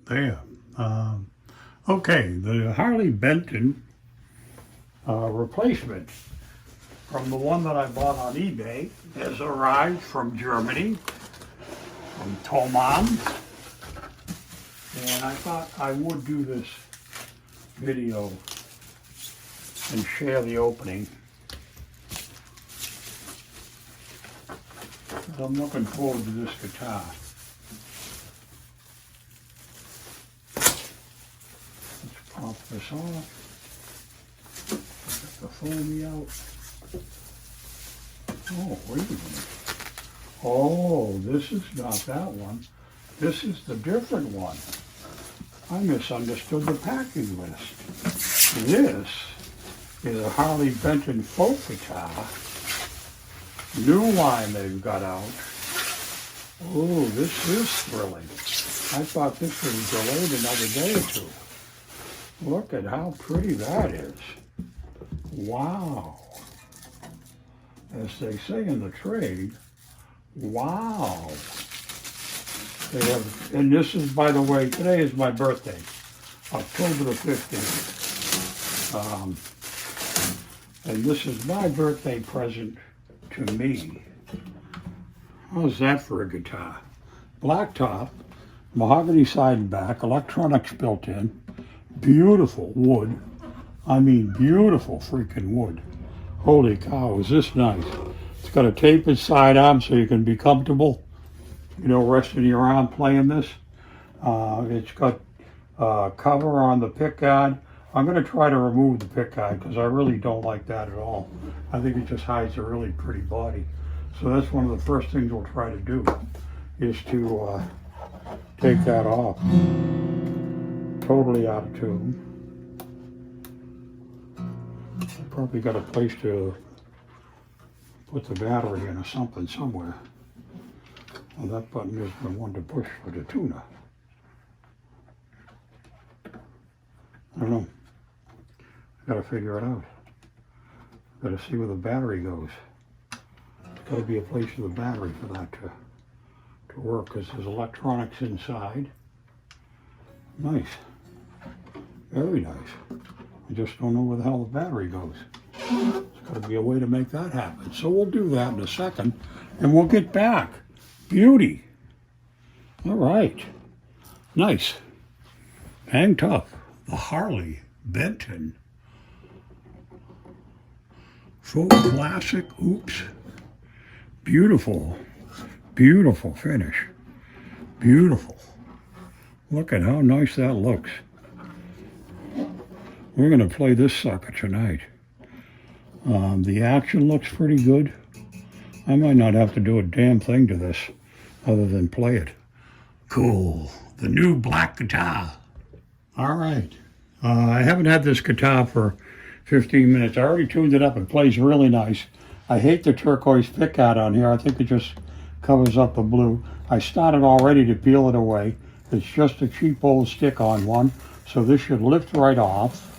There. Okay, the Harley Benton replacement from the one that I bought on eBay has arrived from Germany, from Thomann, and I thought I would do this video and share the opening. I'm looking forward to this guitar. Let's pop this off. Get the foamy out. Oh, wait a minute. Oh, this is not that one. This is the different one. I misunderstood the packing list. This is a Harley Benton folk guitar. New line they've got out. Oh, this is thrilling. I thought this was delayed another day or two. Look at how pretty that is. Wow. As they say in the trade, wow. They have, and this is, by the way, today is my birthday, October the 15th. And this is my birthday present to me. How's that for a guitar? Black top, mahogany side and back, electronics built in, beautiful wood. I mean, beautiful freaking wood. Holy cow, is this nice. It's got a tapered sidearm so you can be comfortable, you know, resting your arm playing this. It's got cover on the pickguard. I'm going to try to remove the pickguard because I really don't like that at all. I think it just hides a really pretty body. So that's one of the first things we'll try to do, is to take that off. Totally out of tune. Probably got a place to put the battery in or something somewhere. Well, that button is the one to push for the tuner. I don't know. I gotta figure it out. Gotta see where the battery goes. There's gotta be a place for the battery for that to work, because there's electronics inside. Nice. Very nice. I just don't know where the hell the battery goes. There's got to be a way to make that happen. So we'll do that in a second, and we'll get back. Beauty. All right. Nice. Hang tough. The Harley Benton. Faux classic. Oops. Beautiful. Beautiful finish. Beautiful. Look at how nice that looks. We're going to play this sucker tonight. The action looks pretty good. I might not have to do a damn thing to this other than play it. Cool. The new black guitar. All right. I haven't had this guitar for 15 minutes. I already tuned it up. It plays really nice. I hate the turquoise pickguard on here. I think it just covers up the blue. I started already to peel it away. It's just a cheap old stick-on one. So this should lift right off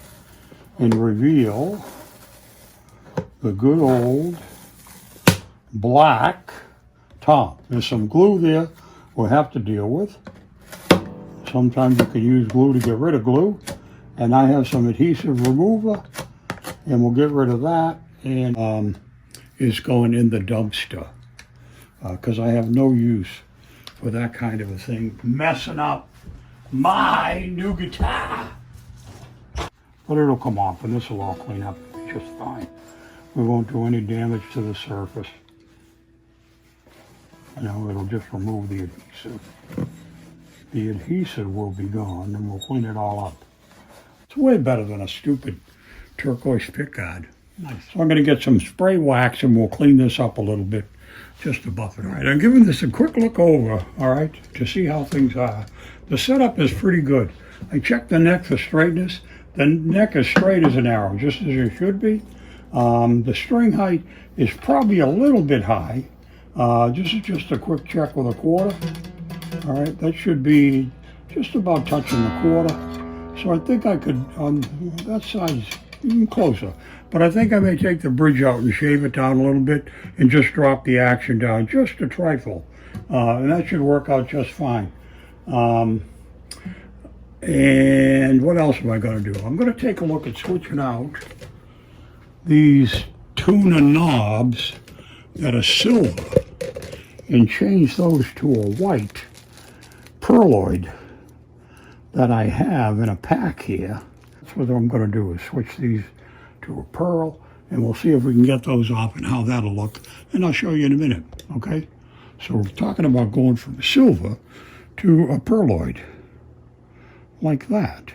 and reveal the good old black top. There's some glue there we'll have to deal with. Sometimes you can use glue to get rid of glue, and I have some adhesive remover, and we'll get rid of that, and it's going in the dumpster because I have no use for that kind of a thing messing up my new guitar. But it'll come off, and this will all clean up just fine. We won't do any damage to the surface. You know, it'll just remove the adhesive. The adhesive will be gone, and we'll clean it all up. It's way better than a stupid turquoise pickguard. Nice. So I'm going to get some spray wax, and we'll clean this up a little bit, just to buff it. All right, I'm giving this a quick look over, all right, to see how things are. The setup is pretty good. I checked the neck for straightness. The neck is straight as an arrow, just as it should be. The string height is probably a little bit high. Just a quick check with a quarter. All right, that should be just about touching the quarter. So I think I could, on that side's even closer. But I think I may take the bridge out and shave it down a little bit and just drop the action down just a trifle. And that should work out just fine. And what else am I going to do? I'm going to take a look at switching out these tuna knobs that are silver and change those to a white pearloid that I have in a pack here. That's what I'm going to do, is switch these to a pearl, and we'll see if we can get those off and how that'll look, and I'll show you in a minute, okay? So we're talking about going from silver to a pearloid, like that.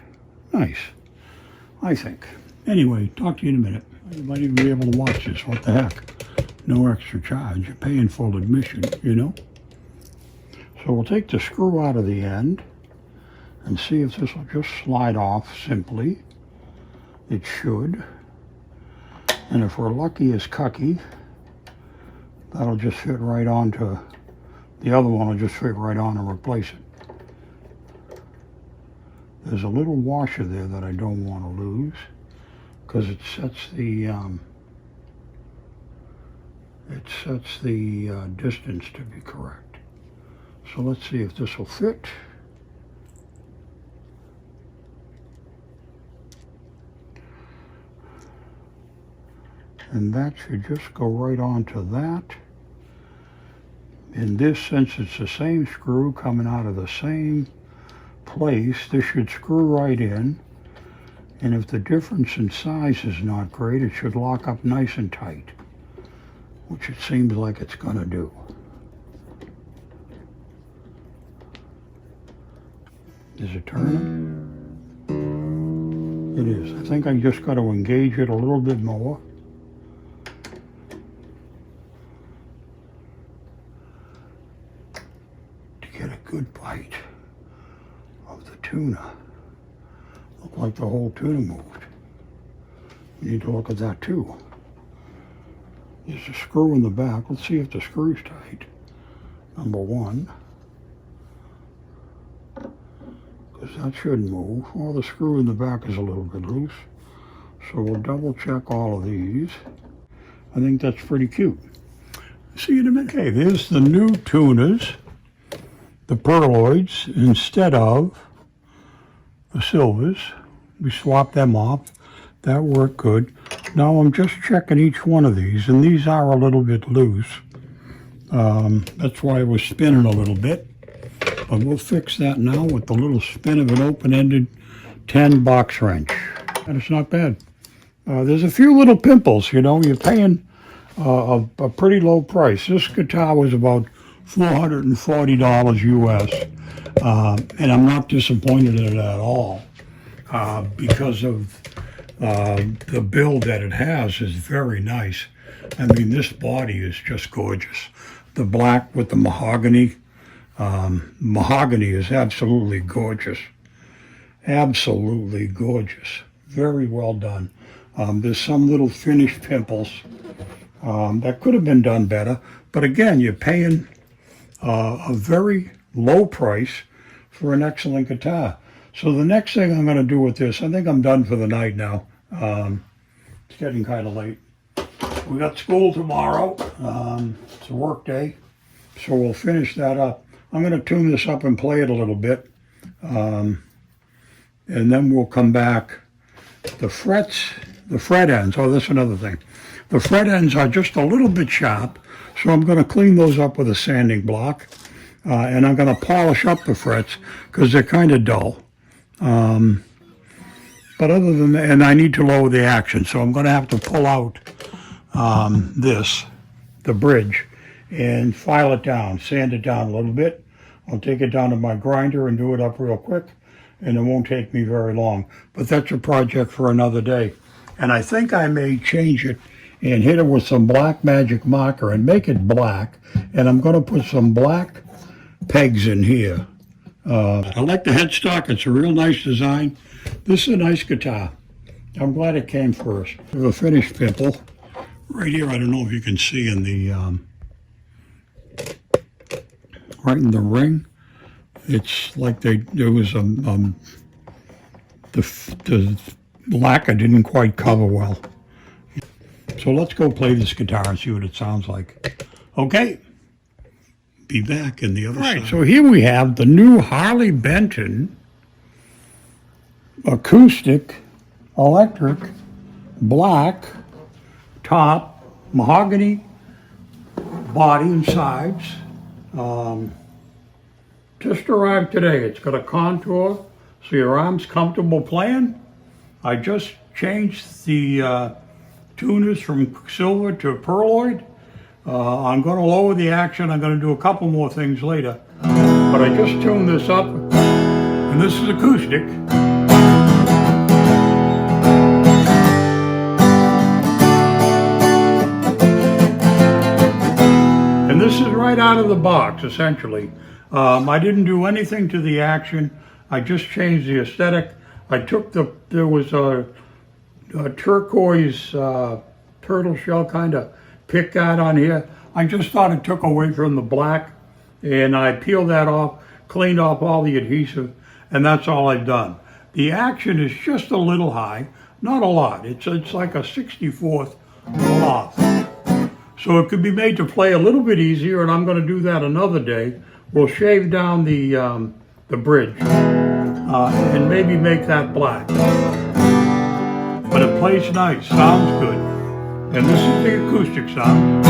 Nice, I think. Anyway, talk to you in a minute. You might even be able to watch this, what the heck. No extra charge, you're paying full admission, you know? So we'll take the screw out of the end and see if this will just slide off simply. It should. And if we're lucky as cucky, that'll just fit right onto, the other one will just fit right on and replace it. There's a little washer there that I don't want to lose because it sets the distance to be correct. So let's see if this will fit. And that should just go right onto that. And this, since it's the same screw coming out of the same place, this should screw right in. And if the difference in size is not great, it should lock up nice and tight, which it seems like it's going to do. Is it turning? It is. I think I just got to engage it a little bit more. Get a good bite of the tuna. Looked like the whole tuna moved. You need to look at that too. There's a screw in the back. Let's see if the screw's tight. Number one. Because that shouldn't move. Well, the screw in the back is a little bit loose. So we'll double check all of these. I think that's pretty cute. See you in a minute. Okay, there's the new tunas. The pearloids instead of the silvers. We swapped them off. That worked good. Now I'm just checking each one of these, and these are a little bit loose. That's why I was spinning a little bit. But we'll fix that now with the little spin of an open-ended 10 box wrench. And it's not bad. There's a few little pimples, you know. You're paying a pretty low price. This guitar was about $440 US, and I'm not disappointed in it at all because of the build that it has is very nice. I mean, this body is just gorgeous. The black with the mahogany. Mahogany is absolutely gorgeous. Absolutely gorgeous. Very well done. There's some little finish pimples that could have been done better, but again, you're paying a very low price for an excellent guitar. So the next thing I'm going to do with this, I think I'm done for the night now. It's getting kind of late. We got school tomorrow. It's a work day, so we'll finish that up. I'm going to tune this up and play it a little bit, and then we'll come back. The fret ends, oh, that's another thing. The fret ends are just a little bit sharp, so I'm going to clean those up with a sanding block, and I'm going to polish up the frets because they're kind of dull. But other than that, and I need to lower the action, so I'm going to have to pull out the bridge, and file it down, sand it down a little bit. I'll take it down to my grinder and do it up real quick, and it won't take me very long. But that's a project for another day. And I think I may change it and hit it with some black magic marker and make it black. And I'm going to put some black pegs in here. I like the headstock. It's a real nice design. This is a nice guitar. I'm glad it came first. I have a finished pimple right here. I don't know if you can see in the right in the ring. It's like there was the lacquer didn't quite cover well. So let's go play this guitar and see what it sounds like. Okay. Be back in the other side. So here we have the new Harley Benton acoustic, electric, black, top, mahogany, body and sides. Just arrived today. It's got a contour so your arm's comfortable playing. I just changed the tuners from silver to pearloid. I'm going to lower the action. I'm going to do a couple more things later. But I just tuned this up, and this is acoustic. And this is right out of the box, essentially. I didn't do anything to the action. I just changed the aesthetic. I took there was a turquoise turtle shell kind of pick guard on here. I just thought it took away from the black, and I peeled that off, cleaned off all the adhesive, and that's all I've done. The action is just a little high, not a lot. It's like a 64th off. So it could be made to play a little bit easier, and I'm going to do that another day. We'll shave down the bridge and maybe make that black. But it plays nice, sounds good. And this is the acoustic sound.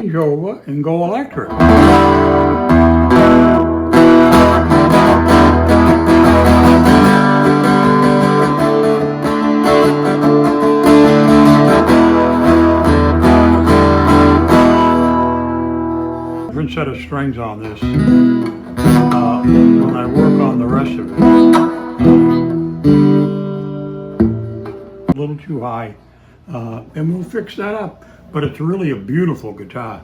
Change over and go electric. Different set of strings on this when I work on the rest of it. A little too high, and we'll fix that up. But it's really a beautiful guitar.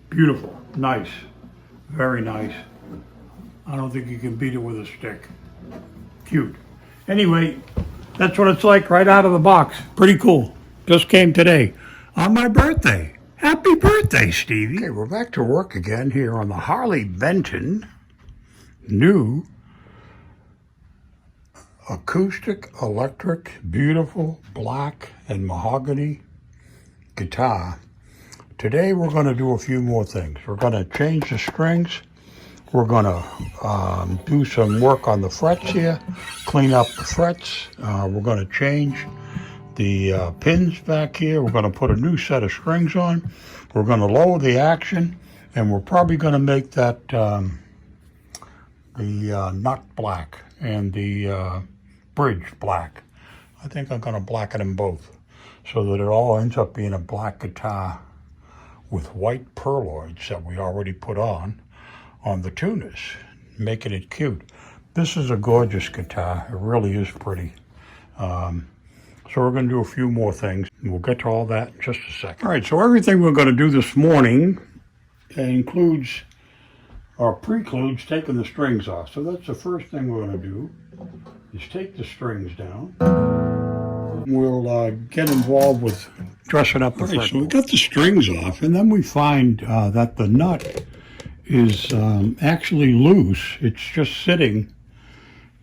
Beautiful, nice, very nice. I don't think you can beat it with a stick. Cute. Anyway, that's what it's like right out of the box. Pretty cool. Just came today on my birthday. Happy birthday, Stevie. Okay, we're back to work again here on the Harley Benton new acoustic, electric, beautiful, black and mahogany guitar. Today we're going to do a few more things. We're going to change the strings. We're going to do some work on the frets here, clean up the frets. We're going to change the pins back here. We're going to put a new set of strings on. We're going to lower the action, and we're probably going to make that the nut black and the bridge black. I think I'm going to blacken them both so that it all ends up being a black guitar with white pearloids that we already put on the tuners, making it cute. This is a gorgeous guitar. It really is pretty. So we're going to do a few more things. We'll get to all that in just a second. All right, so everything we're going to do this morning includes, or precludes, taking the strings off. So that's the first thing we're going to do, is take the strings down. We'll get involved with dressing up the front. So we got the strings off, and then we find that the nut is actually loose. It's just sitting,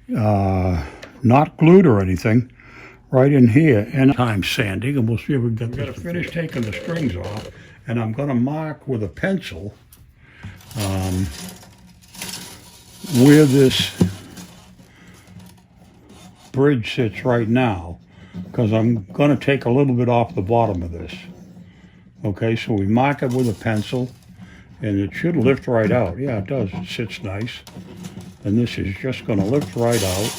not glued or anything, right in here. And time sanding, and we'll see if we can get this. We've got to finish taking the strings off, and I'm going to mark with a pencil where this bridge sits right now, because I'm going to take a little bit off the bottom of this. Okay, so we mark it with a pencil, and it should lift right out. Yeah, it does. It sits nice. And this is just going to lift right out.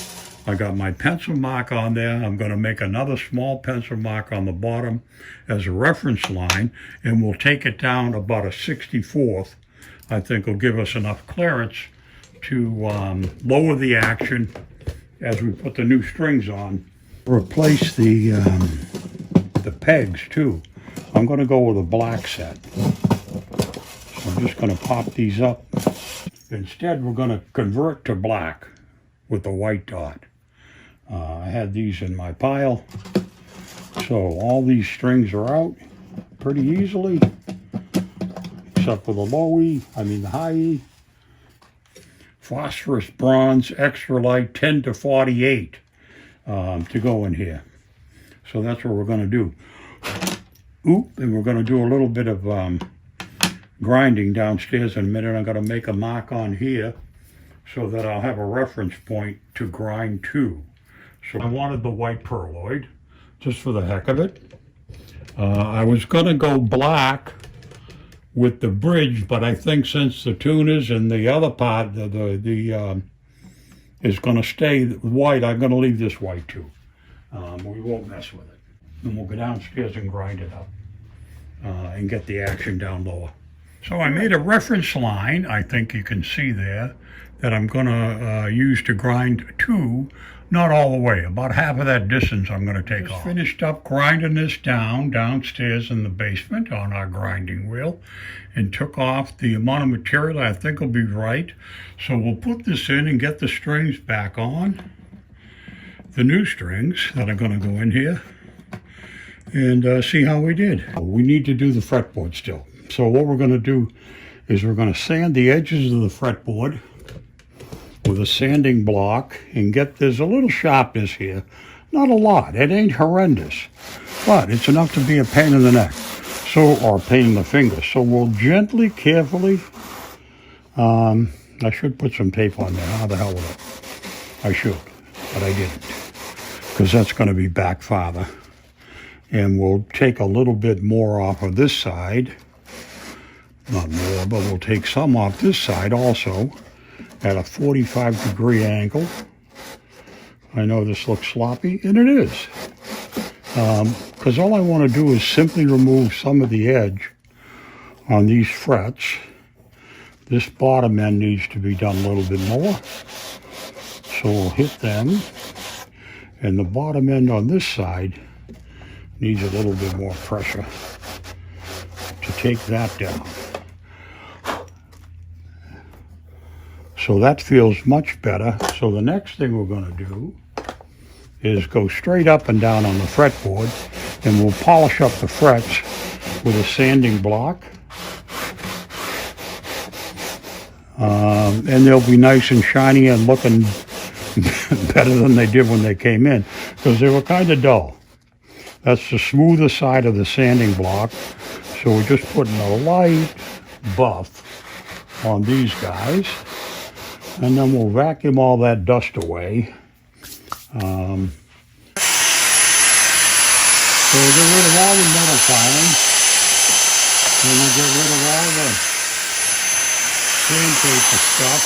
I got my pencil mark on there. I'm going to make another small pencil mark on the bottom as a reference line, and we'll take it down about a 64th. I think will give us enough clearance to lower the action as we put the new strings on. Replace the pegs too. I'm going to go with a black set. So I'm just going to pop these up. Instead, we're going to convert to black with the white dot. I had these in my pile. So all these strings are out pretty easily, except for the low E, the high E. phosphorus bronze extra light 10 to 48 to go in here. So that's what we're going to do. Oop, and we're going to do a little bit of grinding downstairs in a minute. I'm going to make a mark on here so that I'll have a reference point to grind to. So I wanted the white perloid just for the heck of it. I was going to go black with the bridge, but I think since the tuners and the other part is going to stay white, I'm going to leave this white too. We won't mess with it. And we'll go downstairs and grind it up and get the action down lower. So I made a reference line, I think you can see there, that I'm going to use to grind to. Not all the way, about half of that distance I'm going to take off. Finished up grinding this downstairs in the basement on our grinding wheel, and took off the amount of material I think will be right. So we'll put this in and get the strings back on, the new strings that are going to go in here, and see how we did. We need to do the fretboard still. So what we're going to do is we're going to sand the edges of the fretboard with a sanding block and get, there's a little sharpness here. Not a lot, it ain't horrendous, but it's enough to be a pain in the neck, or a pain in the finger. So we'll gently, carefully, I should put some tape on there, how the hell with it? I should, but I didn't, because that's going to be back farther. And we'll take a little bit more off of this side, not more, but we'll take some off this side also, at a 45-degree angle. I know this looks sloppy, and it is. Because all I want to do is simply remove some of the edge on these frets. This bottom end needs to be done a little bit more. So we'll hit them. And the bottom end on this side needs a little bit more pressure to take that down. So that feels much better. So the next thing we're going to do is go straight up and down on the fretboard, and we'll polish up the frets with a sanding block. And they'll be nice and shiny and looking better than they did when they came in, because they were kind of dull. That's the smoother side of the sanding block. So we're just putting a light buff on these guys. And then we'll vacuum all that dust away. So we'll get rid of all the metal filing. And we'll get rid of all the sandpaper stuff.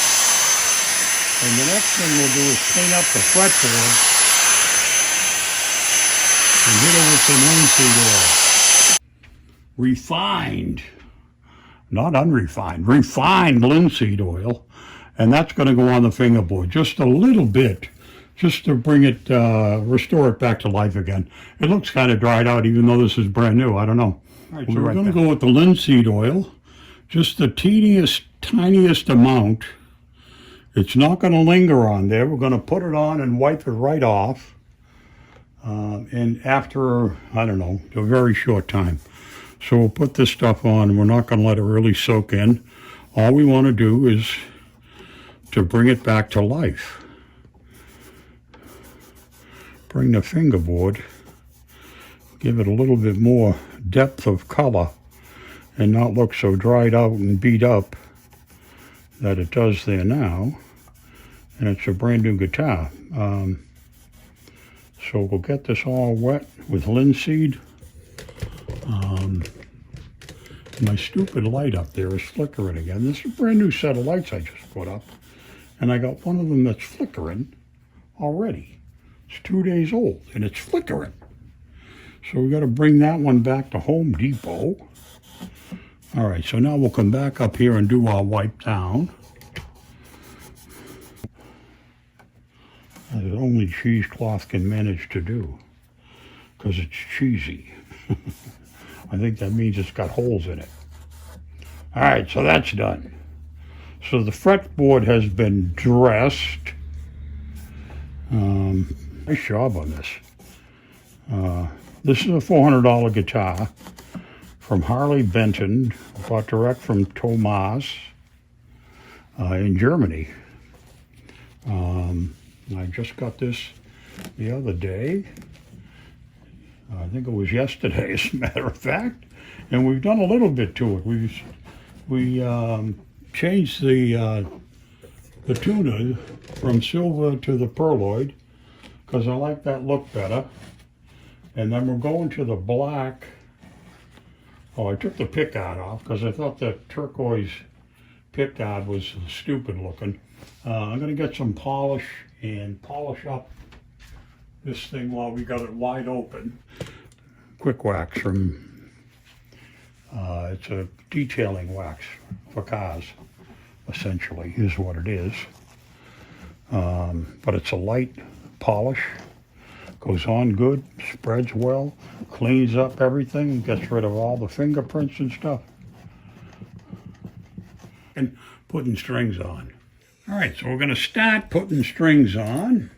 And the next thing we'll do is clean up the fretboard and hit it with some linseed oil. Refined, not unrefined, refined linseed oil. And that's going to go on the fingerboard just a little bit, just to bring it, restore it back to life again. It looks kind of dried out, even though this is brand new. I don't know. All right, so we're going to go with the linseed oil, just the tiniest amount. It's not going to linger on there. We're going to put it on and wipe it right off. And after, I don't know, a very short time. So we'll put this stuff on, and we're not going to let it really soak in. All we want to do is to bring it back to life. Bring the fingerboard, give it a little bit more depth of color and not look so dried out and beat up that it does there now. And it's a brand new guitar. So we'll get this all wet with linseed. My stupid light up there is flickering again. This is a brand new set of lights I just put up. And I got one of them that's flickering already. It's 2 days old and it's flickering. So we got to bring that one back to Home Depot. All right, so now we'll come back up here and do our wipe down. As only cheesecloth can manage to do, because it's cheesy. I think that means it's got holes in it. All right, so that's done. So the fretboard has been dressed. Nice job on this. This is a $400 guitar from Harley Benton, bought direct from Thomas in Germany. I just got this the other day. I think it was yesterday, as a matter of fact. And we've done a little bit to it. We changed the tuna from silver to the pearloid because I like that look better. And then we're going to the black. Oh, I took the pickguard off because I thought the turquoise pickguard was stupid looking. I'm going to get some polish and polish up this thing while we got it wide open. Quick wax from, it's a detailing wax for cars, essentially, is what it is. But it's a light polish. Goes on good, spreads well, cleans up everything, gets rid of all the fingerprints and stuff. And putting strings on. All right, so we're going to start putting strings on.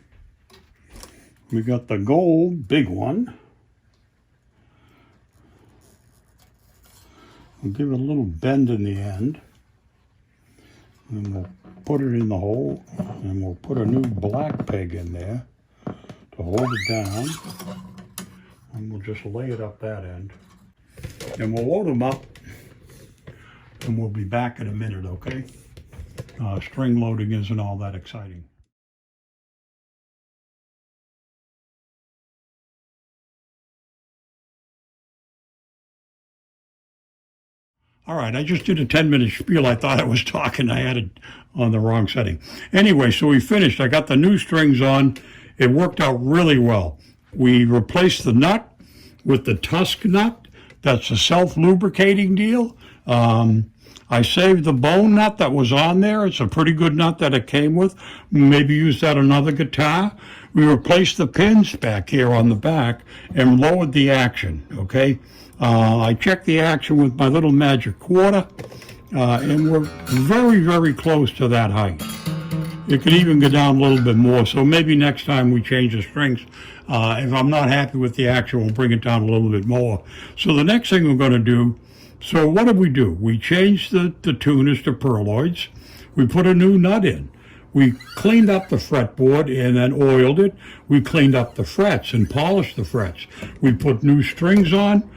We got the gold, big one. We'll give it a little bend in the end. And we'll put it in the hole, and we'll put a new black peg in there to hold it down, and we'll just lay it up that end. And we'll load them up, and we'll be back in a minute, okay? String loading isn't all that exciting. All right, I just did a 10-minute spiel. I thought I was talking. I had it on the wrong setting. Anyway, so we finished. I got the new strings on. It worked out really well. We replaced the nut with the tusk nut. That's a self-lubricating deal. I saved the bone nut that was on there. It's a pretty good nut that it came with. Maybe use that on another guitar. We replaced the pins back here on the back and lowered the action, okay? I checked the action with my little magic quarter, and we're very, very close to that height. It could even go down a little bit more, so maybe next time we change the strings, if I'm not happy with the action, we'll bring it down a little bit more. So the next thing we're going to do, so what did we do? We changed the tuners to pearloids. We put a new nut in. We cleaned up the fretboard and then oiled it. We cleaned up the frets and polished the frets. We put new strings on.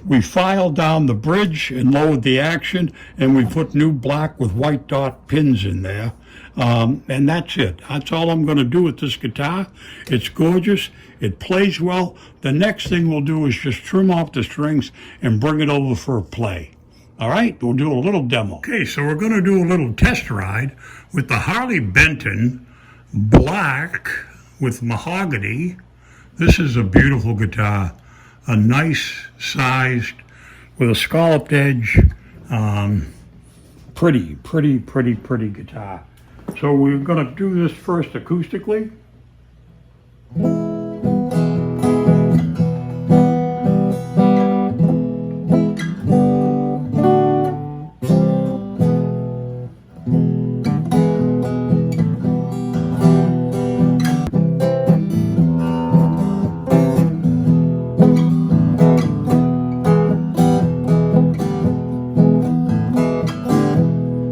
We filed down the bridge and lowered the action, and we put new black with white dot pins in there. And that's it. That's all I'm going to do with this guitar. It's gorgeous. It plays well. The next thing we'll do is just trim off the strings and bring it over for a play. All right, we'll do a little demo. Okay, so we're going to do a little test ride with the Harley Benton black with mahogany. This is a beautiful guitar. A nice sized with a scalloped edge. Pretty guitar. So we're going to do this first acoustically.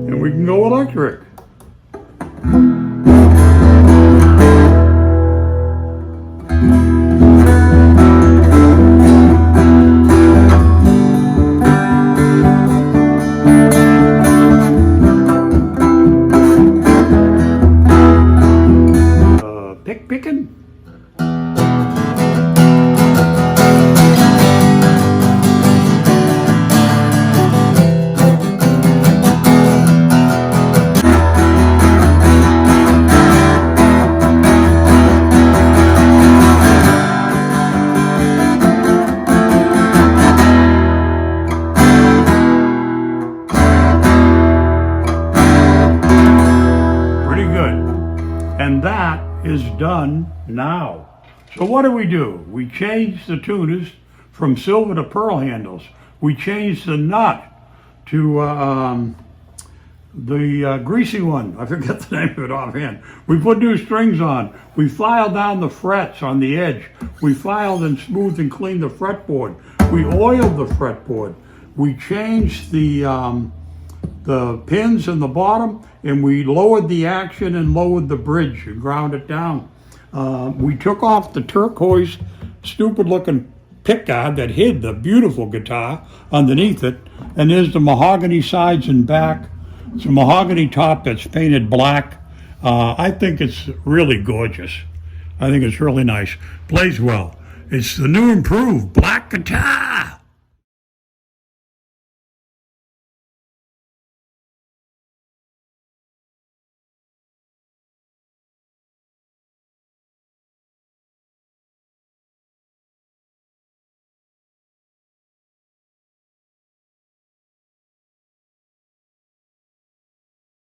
And we can go electric. Picking. Pretty good. And that is done now. So what do? We changed the tuners from silver to pearl handles. We changed the nut to the greasy one. I forget the name of it offhand. We put new strings on. We filed down the frets on the edge. We filed and smoothed and cleaned the fretboard. We oiled the fretboard. We changed the the pins in the bottom, and we lowered the action and lowered the bridge and ground it down. We took off the turquoise, stupid-looking pickguard that hid the beautiful guitar underneath it, and there's the mahogany sides and back. It's a mahogany top that's painted black. I think it's really gorgeous. I think it's really nice. Plays well. It's the new improved black guitar.